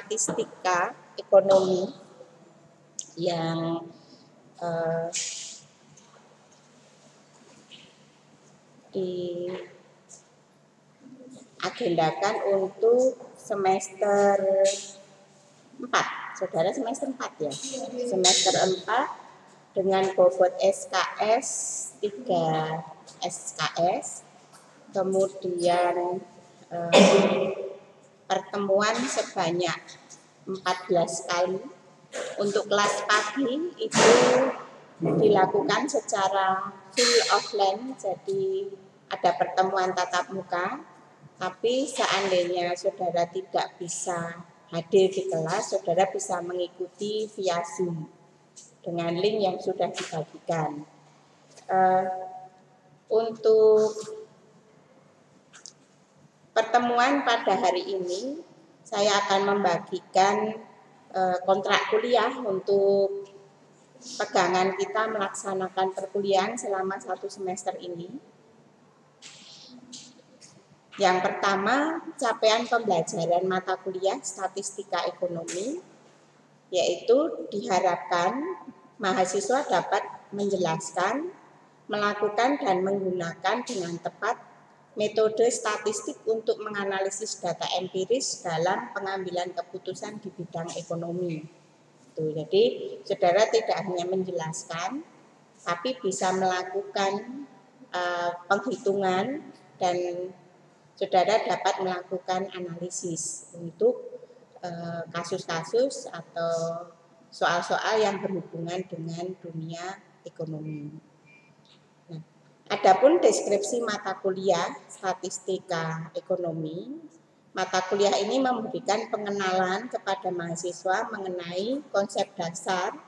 statistika ekonomi yang diagendakan untuk semester 4. Saudara semester 4 ya? Semester 4 dengan bobot SKS 3 SKS, kemudian pertemuan sebanyak 14 kali. Untuk kelas pagi itu dilakukan secara full offline, jadi ada pertemuan tatap muka. Tapi seandainya saudara tidak bisa hadir di kelas, saudara bisa mengikuti via Zoom dengan link yang sudah dibagikan. Untuk pertemuan pada hari ini, saya akan membagikan kontrak kuliah untuk pegangan kita melaksanakan perkuliahan selama 1 semester ini. Yang pertama, capaian pembelajaran mata kuliah statistika ekonomi, yaitu diharapkan mahasiswa dapat menjelaskan, melakukan dan menggunakan dengan tepat metode statistik untuk menganalisis data empiris dalam pengambilan keputusan di bidang ekonomi. Jadi saudara tidak hanya menjelaskan, tapi bisa melakukan penghitungan dan saudara dapat melakukan analisis untuk kasus-kasus atau soal-soal yang berhubungan dengan dunia ekonomi. Nah, adapun deskripsi mata kuliah statistika ekonomi, mata kuliah ini memberikan pengenalan kepada mahasiswa mengenai konsep dasar,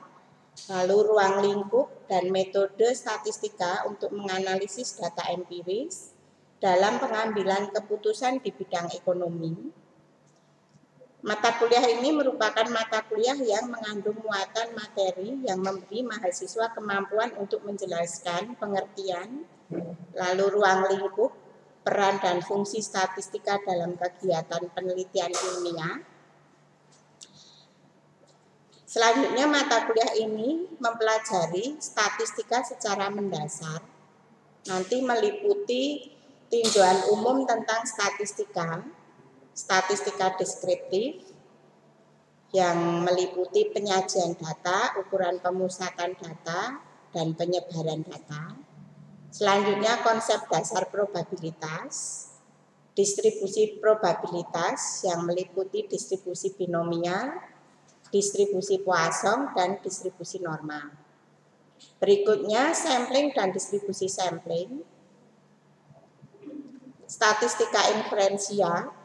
lalu ruang lingkup dan metode statistika untuk menganalisis data empiris dalam pengambilan keputusan di bidang ekonomi. Mata kuliah ini merupakan mata kuliah yang mengandung muatan materi yang memberi mahasiswa kemampuan untuk menjelaskan pengertian, lalu ruang lingkup, peran dan fungsi statistika dalam kegiatan penelitian ilmiah. Selanjutnya mata kuliah ini mempelajari statistika secara mendasar, nanti meliputi tinjauan umum tentang statistika, statistika deskriptif yang meliputi penyajian data, ukuran pemusatan data, dan penyebaran data. Selanjutnya konsep dasar probabilitas, distribusi probabilitas yang meliputi distribusi binomial, distribusi Poisson, dan distribusi normal. Berikutnya sampling dan distribusi sampling, statistika inferensial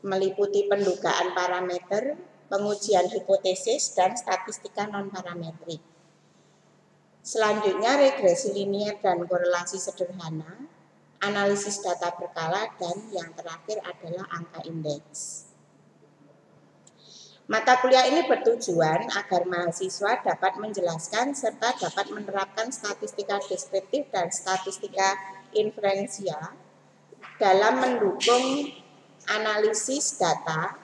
meliputi pendugaan parameter, pengujian hipotesis, dan statistika non-parametrik. Selanjutnya regresi linier dan korelasi sederhana, analisis data berkala, dan yang terakhir adalah angka indeks. Mata kuliah ini bertujuan agar mahasiswa dapat menjelaskan serta dapat menerapkan statistika deskriptif dan statistika inferensial dalam mendukung analisis data.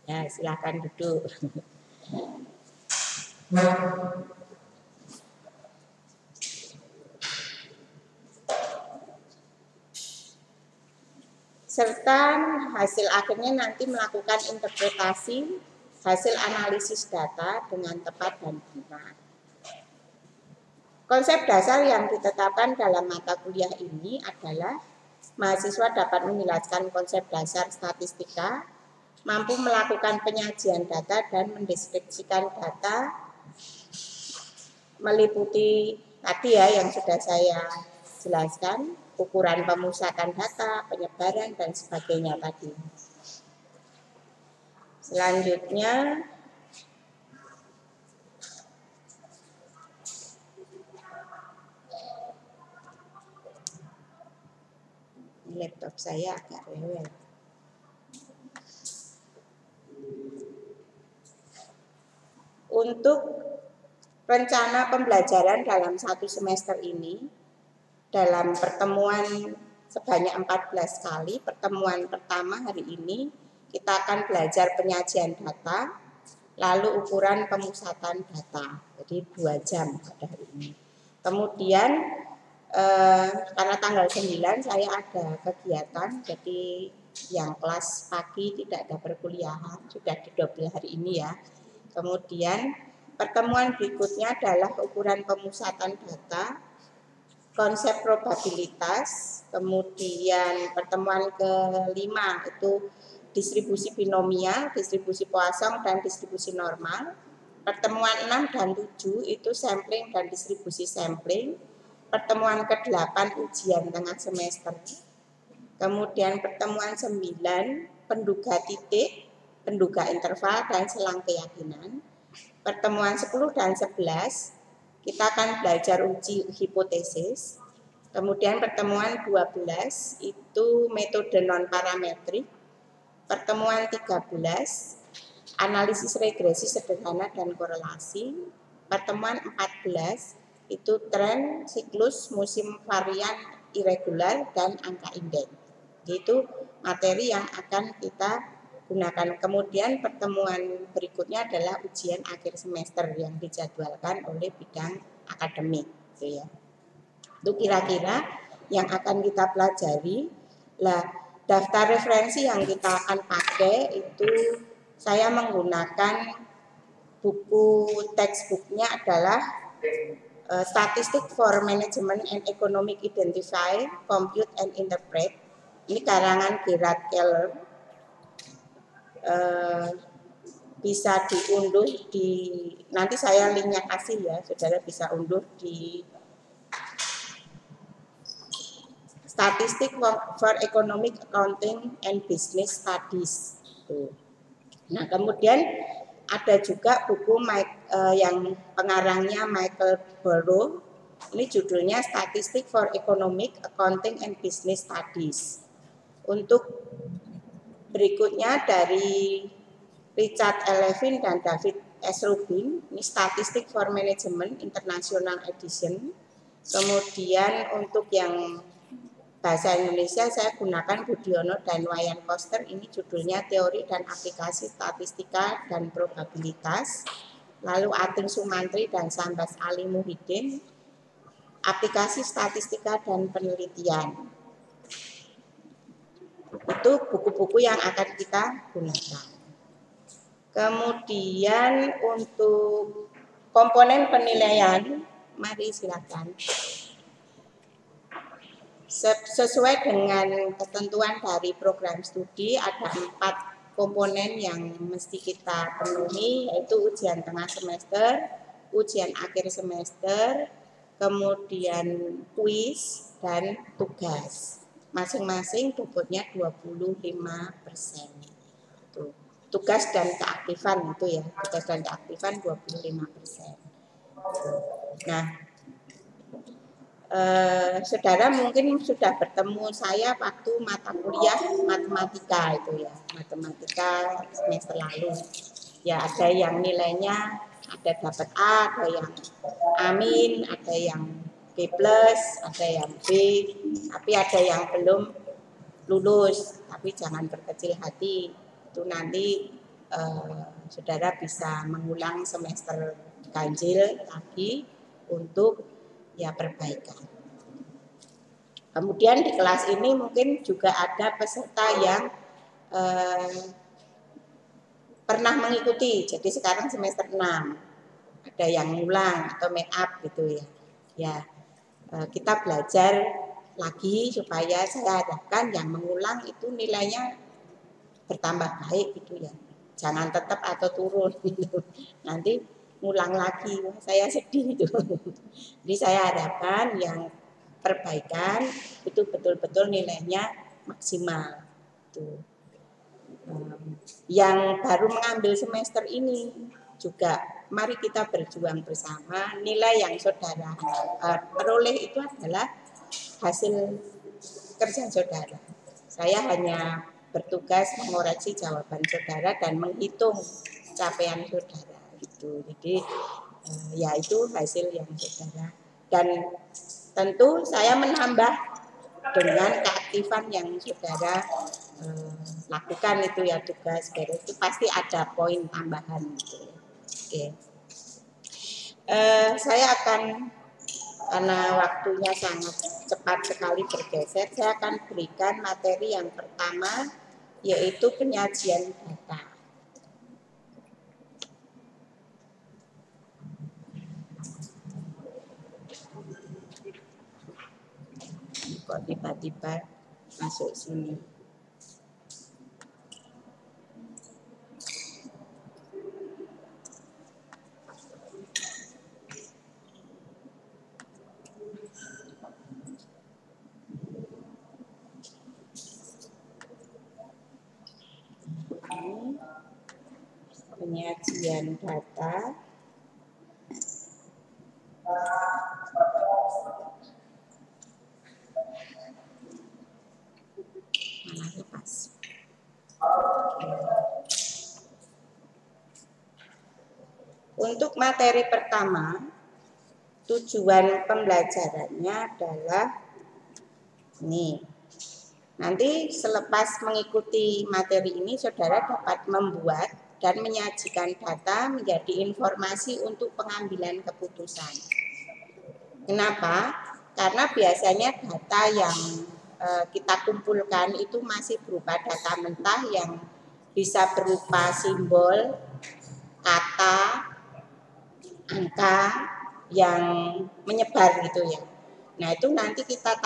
Ya, silakan duduk. Serta hasil akhirnya nanti melakukan interpretasi hasil analisis data dengan tepat dan benar. Konsep dasar yang ditetapkan dalam mata kuliah ini adalah mahasiswa dapat menjelaskan konsep dasar statistika, mampu melakukan penyajian data dan mendeskripsikan data, meliputi tadi ya yang sudah saya jelaskan, ukuran pemusatan data, penyebaran, dan sebagainya tadi. Selanjutnya, laptop saya agak rewel. Untuk rencana pembelajaran dalam 1 semester ini, dalam pertemuan sebanyak 14 kali. Pertemuan pertama hari ini kita akan belajar penyajian data, lalu ukuran pemusatan data. Jadi 2 jam pada hari ini. Kemudian karena tanggal 9 saya ada kegiatan, jadi yang kelas pagi tidak ada perkuliahan, sudah didobel hari ini ya. Kemudian pertemuan berikutnya adalah ukuran pemusatan data, konsep probabilitas, kemudian pertemuan kelima itu distribusi binomial, distribusi Poisson, dan distribusi normal. Pertemuan 6 dan 7 itu sampling dan distribusi sampling. Pertemuan ke-8 ujian tengah semester. Kemudian pertemuan 9 penduga titik, penduga interval, dan selang keyakinan. Pertemuan 10 dan 11 kita akan belajar uji hipotesis. Kemudian pertemuan 12 itu metode non-parametrik. Pertemuan 13 analisis regresi sederhana dan korelasi. Pertemuan 14 itu tren, siklus, musim varian irregular, dan angka indeks. Itu materi yang akan kita gunakan. Kemudian pertemuan berikutnya adalah ujian akhir semester yang dijadwalkan oleh bidang akademik, gitu ya. Itu kira-kira yang akan kita pelajari. Lah, daftar referensi yang kita akan pakai itu saya menggunakan buku textbooknya adalah Statistic for Management and Economic Identify, Compute and Interpret. Ini karangan Gerard Keller. Bisa diunduh di, nanti saya linknya kasih ya, saudara bisa unduh di Statistic for Economic Accounting and Business Studies. Nah, kemudian ada juga buku yang pengarangnya Michael Burrow. Ini judulnya Statistic for Economic Accounting and Business Studies. Untuk berikutnya dari Richard L. Levin dan David S. Rubin, ini Statistic for Management International Edition. Kemudian untuk yang bahasa Indonesia saya gunakan Budiono dan Wayan Koster, ini judulnya Teori dan Aplikasi Statistika dan Probabilitas. Lalu Ating Sumantri dan Sambas Ali Muhyiddin, Aplikasi Statistika dan Penelitian. Itu buku-buku yang akan kita gunakan. Kemudian untuk komponen penilaian, mari silakan. Sesuai dengan ketentuan dari program studi ada 4 komponen yang mesti kita penuhi, yaitu ujian tengah semester, ujian akhir semester, kemudian kuis dan tugas. Masing-masing bobotnya 25%. Tuh. Tugas dan keaktifan itu ya, tugas dan keaktifan 25%. Nah, saudara mungkin sudah bertemu saya waktu mata kuliah matematika itu ya, matematika semester lalu. Ya ada yang nilainya ada dapat A, ada yang amin, ada yang B+, ada yang B, tapi ada yang belum lulus. Tapi jangan berkecil hati, itu nanti saudara bisa mengulang semester ganjil lagi untuk ya perbaikan. Kemudian di kelas ini mungkin juga ada peserta yang pernah mengikuti, jadi sekarang semester 6 ada yang ngulang atau make up gitu ya. Ya kita belajar lagi supaya saya harapkan yang mengulang itu nilainya bertambah baik gitu ya. Jangan tetap atau turun gitu. Nanti ngulang lagi, saya sedih itu. Jadi saya harapkan yang perbaikan itu betul-betul nilainya maksimal. Tuh. Yang baru mengambil semester ini juga mari kita berjuang bersama. Nilai yang saudara peroleh itu adalah hasil kerja saudara. Saya hanya bertugas mengoreksi jawaban saudara dan menghitung capaian saudara. Gitu. Jadi ya itu hasil yang saudara, dan tentu saya menambah dengan keaktifan yang saudara lakukan itu ya, tugas beres itu pasti ada poin tambahan gitu ya. Oke. Saya akan, karena waktunya sangat cepat sekali bergeser, saya akan berikan materi yang pertama, yaitu penyajian data. Kok tiba-tiba masuk sini? Penyajian data. Mana lepas. Untuk materi pertama, tujuan pembelajarannya adalah ini. Nanti selepas mengikuti materi ini, saudara dapat membuat dan menyajikan data menjadi informasi untuk pengambilan keputusan. Kenapa? Karena biasanya data yang kita kumpulkan itu masih berupa data mentah yang bisa berupa simbol, kata, angka yang menyebar gitu ya. Nah itu nanti kita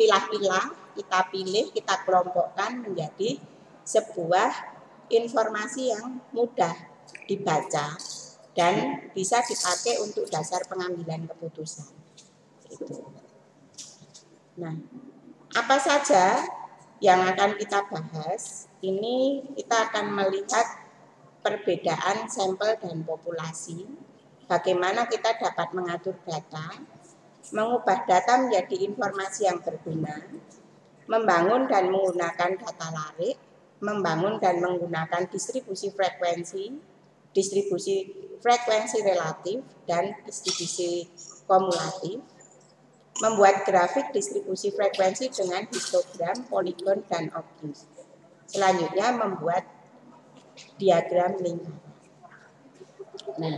pilah-pilah, kita pilih, kita kelompokkan menjadi sebuah informasi yang mudah dibaca dan bisa dipakai untuk dasar pengambilan keputusan. Gitu. Nah, apa saja yang akan kita bahas? Ini kita akan melihat perbedaan sampel dan populasi, bagaimana kita dapat mengatur data, mengubah data menjadi informasi yang berguna, membangun dan menggunakan data larik, membangun dan menggunakan distribusi frekuensi relatif, dan distribusi kumulatif, membuat grafik distribusi frekuensi dengan histogram, poligon, dan objek. Selanjutnya membuat diagram lingkaran. Nah,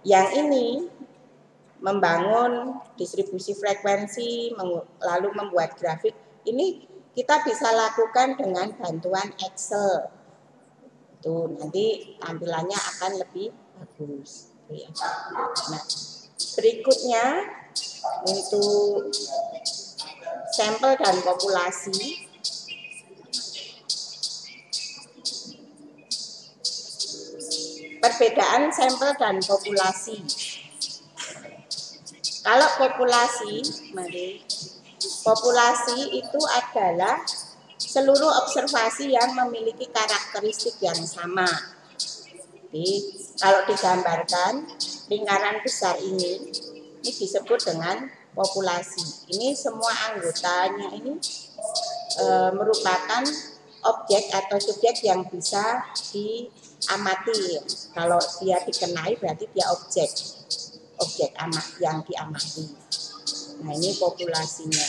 yang ini membangun distribusi frekuensi, lalu membuat grafik, ini kita bisa lakukan dengan bantuan Excel. Tuh, nanti tampilannya akan lebih bagus. Nah, berikutnya untuk sampel dan populasi. Perbedaan sampel dan populasi. Kalau populasi, populasi itu adalah seluruh observasi yang memiliki karakteristik yang sama. Jadi, kalau digambarkan lingkaran besar ini disebut dengan populasi. Ini semua anggotanya ini merupakan objek atau subjek yang bisa diamati. Kalau dia dikenai berarti dia objek yang diamati. Nah, ini populasinya.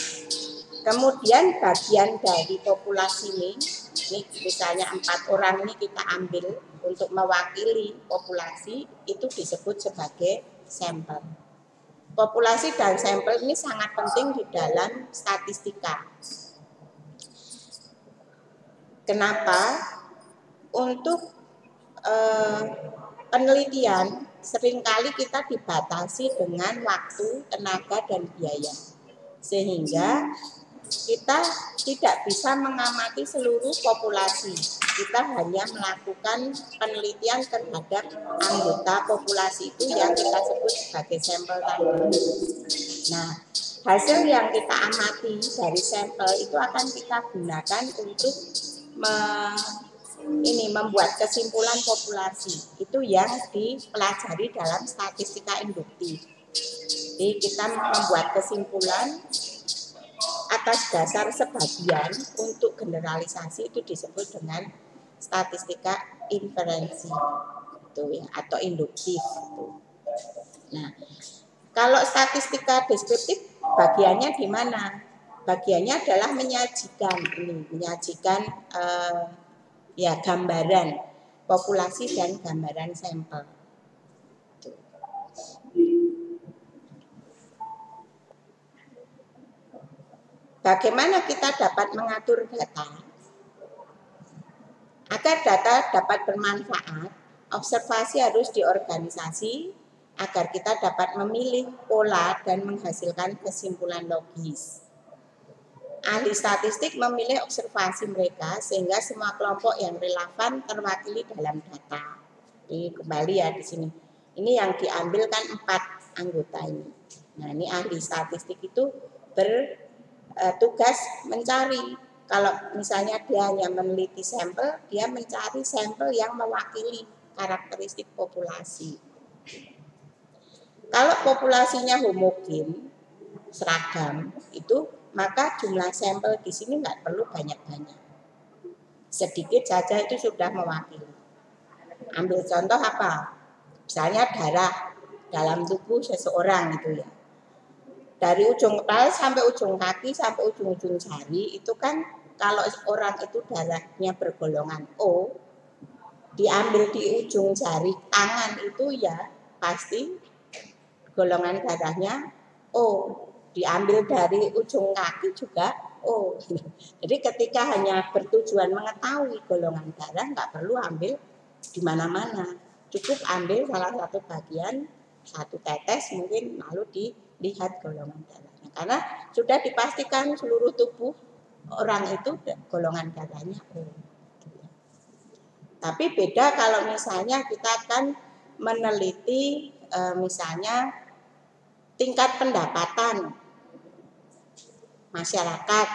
Kemudian bagian dari populasi ini misalnya 4 orang ini kita ambil untuk mewakili populasi, itu disebut sebagai sampel. Populasi dan sampel ini sangat penting di dalam statistika. Kenapa? Untuk penelitian seringkali kita dibatasi dengan waktu, tenaga, dan biaya. Sehingga kita tidak bisa mengamati seluruh populasi. Kita hanya melakukan penelitian terhadap anggota populasi itu yang kita sebut sebagai sampel tadi. Nah, hasil yang kita amati dari sampel itu akan kita gunakan untuk membuat kesimpulan populasi. Itu yang dipelajari dalam statistika induktif. Jadi kita membuat kesimpulan atas dasar sebagian untuk generalisasi, itu disebut dengan statistika inferensi itu ya, atau induktif itu. Nah, kalau statistika deskriptif bagiannya di mana? bagiannya adalah menyajikan ya gambaran populasi dan gambaran sampel. Bagaimana kita dapat mengatur data? Agar data dapat bermanfaat, observasi harus diorganisasi agar kita dapat memilih pola dan menghasilkan kesimpulan logis. Ahli statistik memilih observasi mereka sehingga semua kelompok yang relevan terwakili dalam data. Jadi kembali ya di sini. Ini yang diambil kan 4 anggota ini. Nah, ini ahli statistik itu bertugas mencari. Kalau misalnya dia hanya meneliti sampel, dia mencari sampel yang mewakili karakteristik populasi. Kalau populasinya homogen, seragam, itu maka jumlah sampel di sini nggak perlu banyak-banyak. Sedikit saja itu sudah mewakili. Ambil contoh apa? Misalnya darah dalam tubuh seseorang itu ya. Dari ujung kepala sampai ujung kaki sampai ujung-ujung jari itu kan kalau orang itu darahnya bergolongan O, diambil di ujung jari tangan itu ya pasti golongan darahnya O. Diambil dari ujung kaki juga O. Jadi ketika hanya bertujuan mengetahui golongan darah nggak perlu ambil di mana-mana. Cukup ambil salah satu bagian, satu tetes mungkin lalu dilihat golongan darahnya. Karena sudah dipastikan seluruh tubuh orang itu golongan darahnya O. Tapi beda kalau misalnya kita akan meneliti misalnya tingkat pendapatan masyarakat.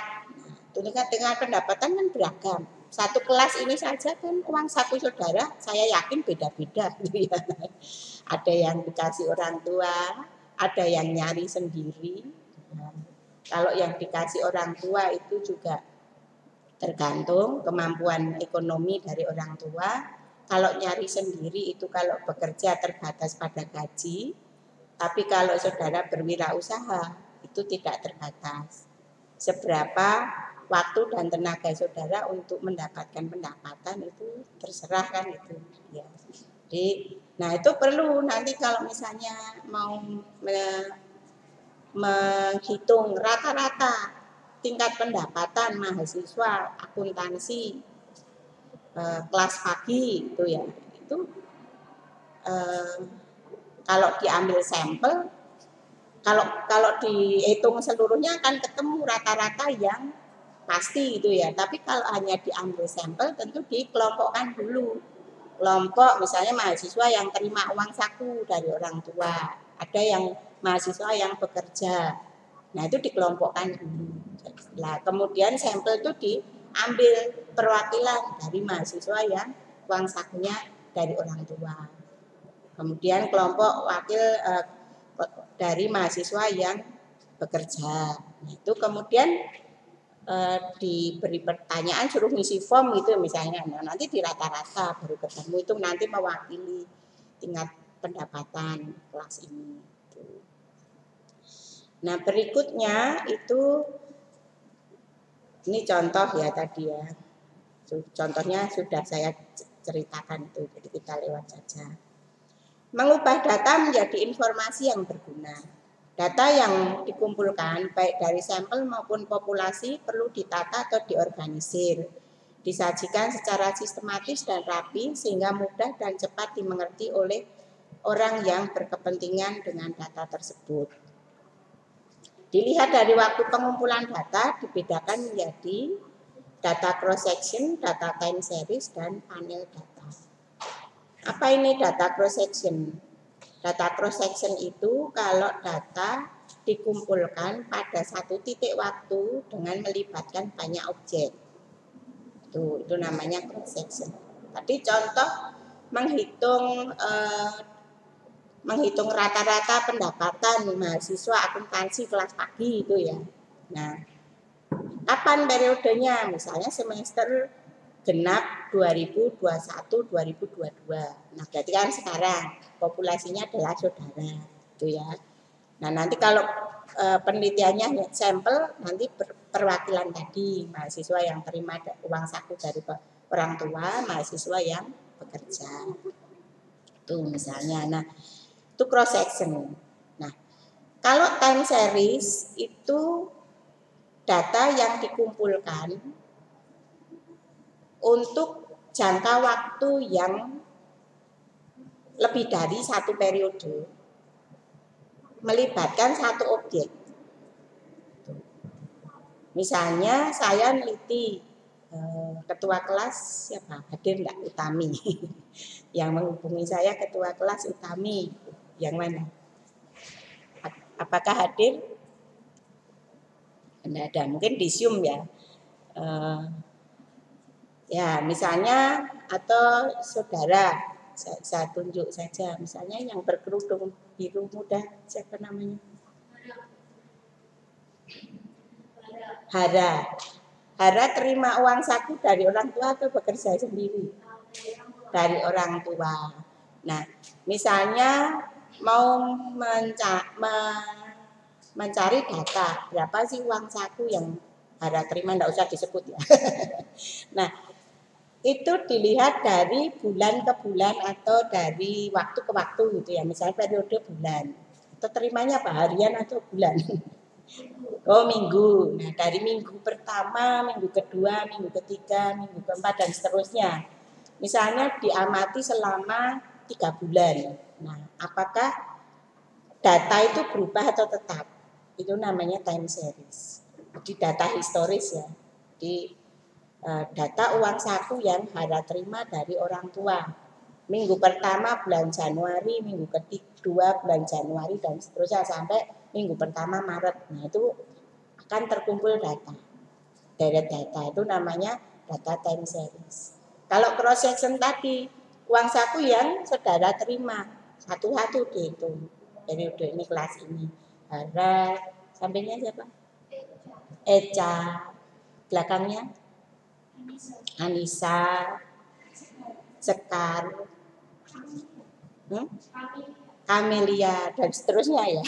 Tingkat pendapatan kan beragam. Satu kelas ini saja kan uang saku saudara saya yakin beda-beda. Ada yang dikasih orang tua, ada yang nyari sendiri. Kalau yang dikasih orang tua itu juga tergantung kemampuan ekonomi dari orang tua. Kalau nyari sendiri itu kalau bekerja terbatas pada gaji. Tapi kalau saudara berwirausaha itu tidak terbatas. Seberapa waktu dan tenaga saudara untuk mendapatkan pendapatan itu terserah kan itu ya. Jadi, nah itu perlu nanti kalau misalnya mau menghitung rata-rata tingkat pendapatan mahasiswa akuntansi kelas pagi itu ya itu kalau diambil sampel kalau dihitung seluruhnya akan ketemu rata-rata yang pasti itu ya. Tapi kalau hanya diambil sampel tentu dikelompokkan dulu. Kelompok misalnya mahasiswa yang terima uang saku dari orang tua, ada yang mahasiswa yang bekerja. Nah, itu dikelompokkan dulu. Nah, kemudian sampel itu diambil perwakilan dari mahasiswa yang uang sakunya dari orang tua. Kemudian kelompok wakil dari mahasiswa yang bekerja. Nah, itu kemudian diberi pertanyaan suruh ngisi form gitu misalnya. Nah, nanti di rata-rata baru ketemu itu nanti mewakili tingkat pendapatan kelas ini. Nah, berikutnya itu ini contoh ya tadi ya. Contohnya sudah saya ceritakan itu, jadi kita lewat saja. Mengubah data menjadi informasi yang berguna. Data yang dikumpulkan baik dari sampel maupun populasi perlu ditata atau diorganisir, disajikan secara sistematis dan rapi sehingga mudah dan cepat dimengerti oleh orang yang berkepentingan dengan data tersebut. Dilihat dari waktu pengumpulan data dibedakan menjadi data cross section, data time series, dan panel data. Apa ini data cross section? Data cross section itu kalau data dikumpulkan pada satu titik waktu dengan melibatkan banyak objek. Itu namanya cross section. Tadi contoh menghitung rata-rata pendapatan mahasiswa akuntansi kelas pagi itu ya. Nah, kapan periodenya? Misalnya semester genap 2021-2022. Nah, berarti kan sekarang populasinya adalah saudara, itu ya. Nah, nanti kalau penelitiannya sampel, nanti perwakilan tadi mahasiswa yang terima uang saku dari orang tua, mahasiswa yang bekerja. Itu misalnya. Nah, itu cross section. Nah, kalau time series itu data yang dikumpulkan untuk jangka waktu yang lebih dari satu periode, melibatkan satu objek. Misalnya saya neliti ketua kelas siapa? Hadir enggak? Utami. Yang menghubungi saya ketua kelas Utami. Yang mana? Apakah hadir? Tidak ada. Mungkin di Zoom ya. Ya, misalnya atau saudara, saya tunjuk saja. Misalnya yang berkerudung biru muda, siapa namanya? Hara. Hara terima uang saku dari orang tua atau bekerja sendiri? Dari orang tua. Nah, misalnya mau mencari data berapa sih uang saku yang Hara terima, tidak usah disebut ya. Nah, itu dilihat dari bulan ke bulan atau dari waktu ke waktu gitu ya. Misalnya periode bulan. Atau terimanya apa? Harian atau bulan? Oh, minggu. Nah, dari minggu pertama, minggu kedua, minggu ketiga, minggu keempat, dan seterusnya. Misalnya diamati selama 3 bulan. Nah, apakah data itu berubah atau tetap? Itu namanya time series. Di data historis ya. Di data uang saku yang Hara terima dari orang tua. Minggu pertama bulan Januari, minggu kedua bulan Januari, dan seterusnya sampai minggu pertama Maret. Nah, itu akan terkumpul data. Deret data itu namanya data time series. Kalau cross section tadi, uang saku yang saudara terima satu-satu dihitung. Periode ini, kelas ini. Hara, sampingnya siapa? Eca. Belakangnya Anissa, Sekar, Amelia, dan seterusnya ya.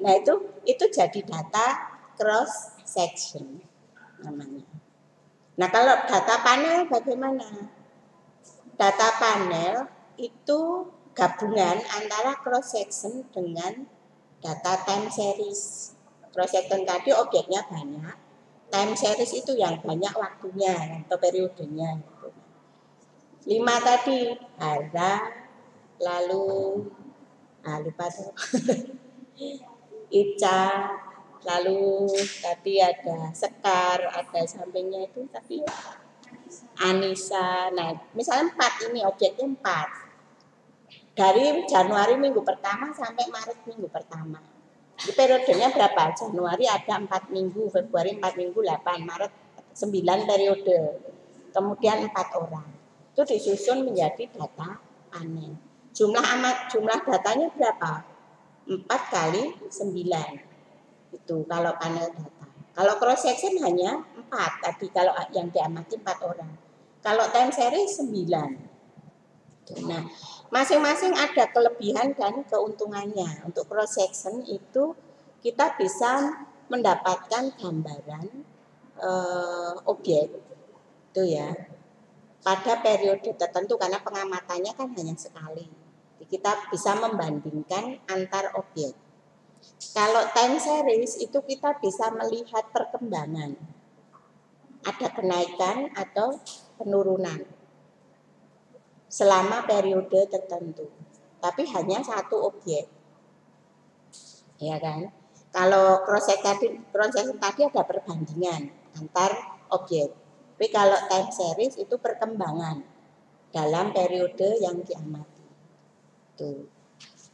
Nah, itu jadi data cross section namanya. Nah, kalau data panel bagaimana? Data panel itu gabungan antara cross section dengan data time series. Cross section tadi objeknya banyak, time series itu yang banyak waktunya atau periodenya. 5 tadi Hara, lalu lupa tuh. Ica, lalu tadi ada Sekar, ada sampingnya itu tapi Anissa. Nah, misalnya 4 ini objeknya 4. Dari Januari minggu pertama sampai Maret minggu pertama. Di periodenya berapa? Januari ada 4 minggu, Februari 4 minggu, 8, Maret 9 periode. Kemudian 4 orang. Itu disusun menjadi data panel. Jumlah datanya berapa? 4 kali 9. Itu kalau panel data. Kalau cross section hanya 4 tadi, kalau yang diamati 4 orang. Kalau time series 9. Nah, masing-masing ada kelebihan dan keuntungannya. Untuk cross section itu kita bisa mendapatkan gambaran objek itu ya pada periode tertentu karena pengamatannya kan hanya sekali. Jadi kita bisa membandingkan antar objek. Kalau time series itu kita bisa melihat perkembangan. Ada kenaikan atau penurunan selama periode tertentu. Tapi hanya satu objek. Ya kan? Kalau cross section tadi ada perbandingan antar objek. Tapi kalau time series itu perkembangan dalam periode yang diamati. Tuh.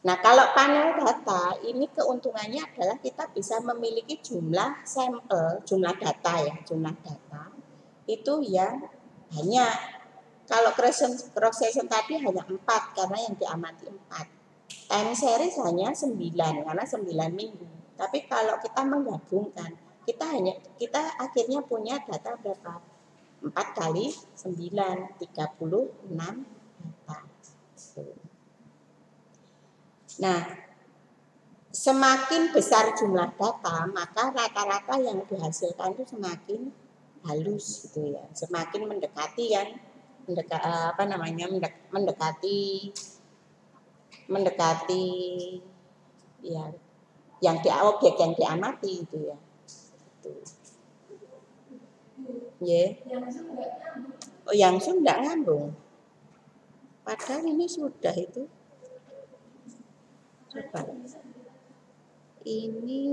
Nah, kalau panel data ini keuntungannya adalah kita bisa memiliki jumlah sampel, jumlah data ya, jumlah data itu yang banyak. Kalau cross section tadi hanya 4 karena yang diamati 4. Time series hanya 9 karena 9 minggu. Tapi kalau kita menggabungkan, kita akhirnya punya data berapa? 4 kali 9, 36 data. Nah, semakin besar jumlah data, maka rata-rata yang dihasilkan itu semakin halus gitu ya, semakin mendekati yang mendekati ya yang objek yang diamati itu ya. Itu. Yeah. Oh, yang Zoom enggak nyambung. Padahal ini sudah itu. Coba. Ini